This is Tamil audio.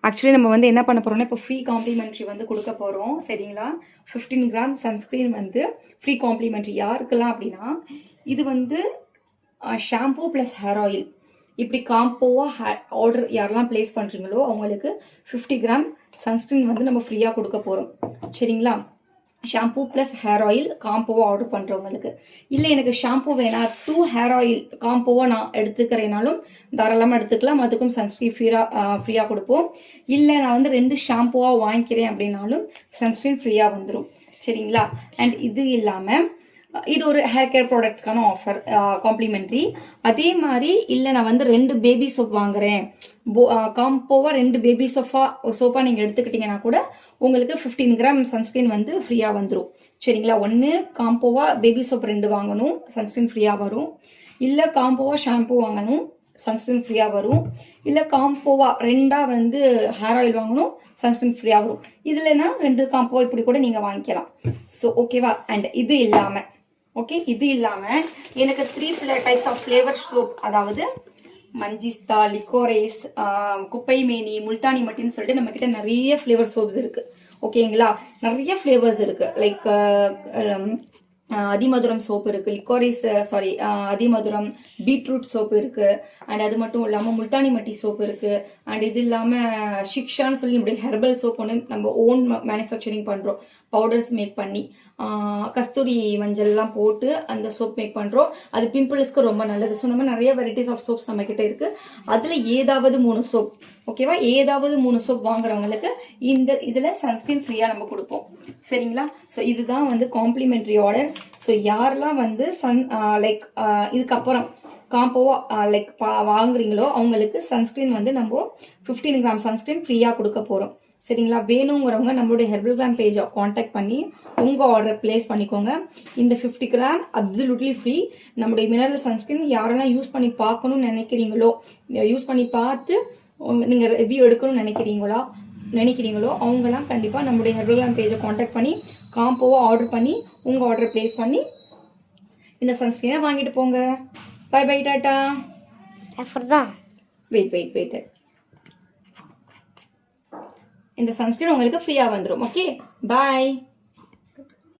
ஆக்சுவலி நம்ம வந்து என்ன பண்ண போகிறோம்னா இப்போ ஃப்ரீ காம்ப்ளிமெண்ட்ரி வந்து கொடுக்க போகிறோம் சரிங்களா. 15 கிராம் சன்ஸ்க்ரீன் வந்து ஃப்ரீ காம்ப்ளிமெண்ட்ரி யாருக்கெல்லாம் அப்படின்னா, இது வந்து ஷாம்பூ ப்ளஸ் ஹேர் ஆயில் இப்படி காம்போவாக ஆர்டர் யாரெல்லாம் ப்ளேஸ் பண்ணுறீங்களோ அவங்களுக்கு 50 கிராம் சன்ஸ்க்ரீன் வந்து நம்ம ஃப்ரீயாக கொடுக்க போகிறோம் சரிங்களா. ஷாம்பூ ப்ளஸ் ஹேர் ஆயில் காம்போவாக ஆர்டர் பண்ணுறவங்களுக்கு. இல்லை எனக்கு ஷாம்பூ வேணாம் 2 ஹேர் ஆயில் காம்போவாக நான் எடுத்துக்கிறேனாலும் தாராளமாக எடுத்துக்கலாம். அதுக்கும் சன்ஸ்க்ரீன் ஃப்ரீயாக கொடுப்போம். இல்லை நான் வந்து 2 ஷாம்பூவாக வாங்கிக்கிறேன் அப்படின்னாலும் சன்ஸ்க்ரீன் ஃப்ரீயாக வந்துடும் சரிங்களா. அண்ட் இது இல்லாமல் இது ஒரு ஹேர் கேர் ப்ராடக்ட்ஸ்க்கான ஆஃபர் காம்ப்ளிமெண்ட்ரி. அதே மாதிரி இல்லை நான் வந்து 2 பேபி சோப் வாங்குறேன் காம்போவாக 2 பேபி சோப்பாக நீங்கள் எடுத்துக்கிட்டிங்கன்னா கூட உங்களுக்கு 15 கிராம் சன்ஸ்க்ரீன் வந்து ஃப்ரீயாக வந்துடும் சரிங்களா. ஒன்று காம்போவாக பேபி சோப் 2 வாங்கணும் சன்ஸ்க்ரீன் ஃப்ரீயாக வரும். இல்லை காம்போவாக ஷாம்பூ வாங்கணும் சன்ஸ்க்ரீன் ஃப்ரீயாக வரும். இல்லை காம்போவாக 2 வந்து ஹேர் ஆயில் வாங்கணும் சன்ஸ்க்ரீன் ஃப்ரீயாக வரும். இதுலனா 2 காம்போ இப்படி கூட நீங்கள் வாங்கிக்கலாம். ஸோ ஓகேவா. அண்ட் இது இல்லாமல் இது இல்லாமல் எனக்கு 3 டைப்ஸ் ஆஃப் ஃப்ளேவர் சோப், அதாவது மஞ்சிஸ்தா, லிக்கோரேஸ், குப்பைமேனி, முல்தானி மட்டின்னு சொல்லிட்டு நம்ம கிட்ட நிறைய ஃப்ளேவர் சோப்ஸ் இருக்கு ஓகேங்களா. நிறைய ஃப்ளேவர்ஸ் இருக்கு. லைக் அதிமதுரம் சோப்பு இருக்கு, லிக்கோரேஸ் அதிமதுரம், பீட்ரூட் சோப்பு இருக்கு. அண்ட் அது மட்டும் இல்லாமல் முல்தானி மட்டி சோப்பு இருக்கு. அண்ட் இது இல்லாமல் ஷிக்ஷான்னு சொல்லி நம்முடைய ஹெர்பல் சோப் ஒன்று நம்ம ஓன் மேனுஃபேக்சரிங் பண்ணுறோம். பவுடர்ஸ் மேக் பண்ணி கஸ்தூரி மஞ்சள்லாம் போட்டு அந்த சோப் மேக் பண்ணுறோம். அது பிம்பிள்ஸ்க்கு ரொம்ப நல்லது. ஸோ நம்ம நிறைய வெரைட்டிஸ் ஆஃப் சோப்ஸ் நம்ம கிட்ட இருக்கு. அதில் ஏதாவது 3 சோப் ஓகேவா. ஏதாவது 3 சோப் வாங்குறவங்களுக்கு இதில் சன்ஸ்கிரீன் ஃப்ரீயாக நம்ம கொடுப்போம் சரிங்களா. ஸோ இதுதான் வந்து காம்ப்ளிமெண்ட்ரி ஆர்டர்ஸ். ஸோ யாரெல்லாம் வந்து இதுக்கப்புறம் காம்போவாக வாங்குறீங்களோ அவங்களுக்கு சன்ஸ்கிரீன் வந்து நம்ம 15 கிராம் சன்ஸ்கிரீன் ஃப்ரீயாக கொடுக்க போகிறோம் சரிங்களா. வேணுங்கிறவங்க நம்மளுடைய ஹெர்பல் கிராம் பேஜை காண்டாக்ட் பண்ணி உங்கள் ஆர்டர் பிளேஸ் பண்ணிக்கோங்க. இந்த 50 கிராம் அப்சல்யூட்லி ஃப்ரீ. நம்முடைய மினரல் சன்ஸ்கிரீன் யாரெல்லாம் யூஸ் பண்ணி பார்க்கணும்னு நினைக்கிறீங்களோ, யூஸ் பண்ணி பார்த்து நீங்கள் ரிவ்யூ எடுக்கணும்னு நினைக்கிறீங்களோ அவங்களாம் கண்டிப்பாக நம்மளுடைய ஹெர்பல் கிராம் பேஜை காண்டாக்ட் பண்ணி காம்போவாக ஆர்டர் பண்ணி உங்கள் ஆர்டர் பிளேஸ் பண்ணி இந்த சன்ஸ்கிரீனை வாங்கிட்டு போங்க. Bye bye ta-ta. வெயிட் இந்த சன்ஸ்கிரீன் உங்களுக்கு ஃப்ரீயாக வந்துடும். ஓகே பாய்.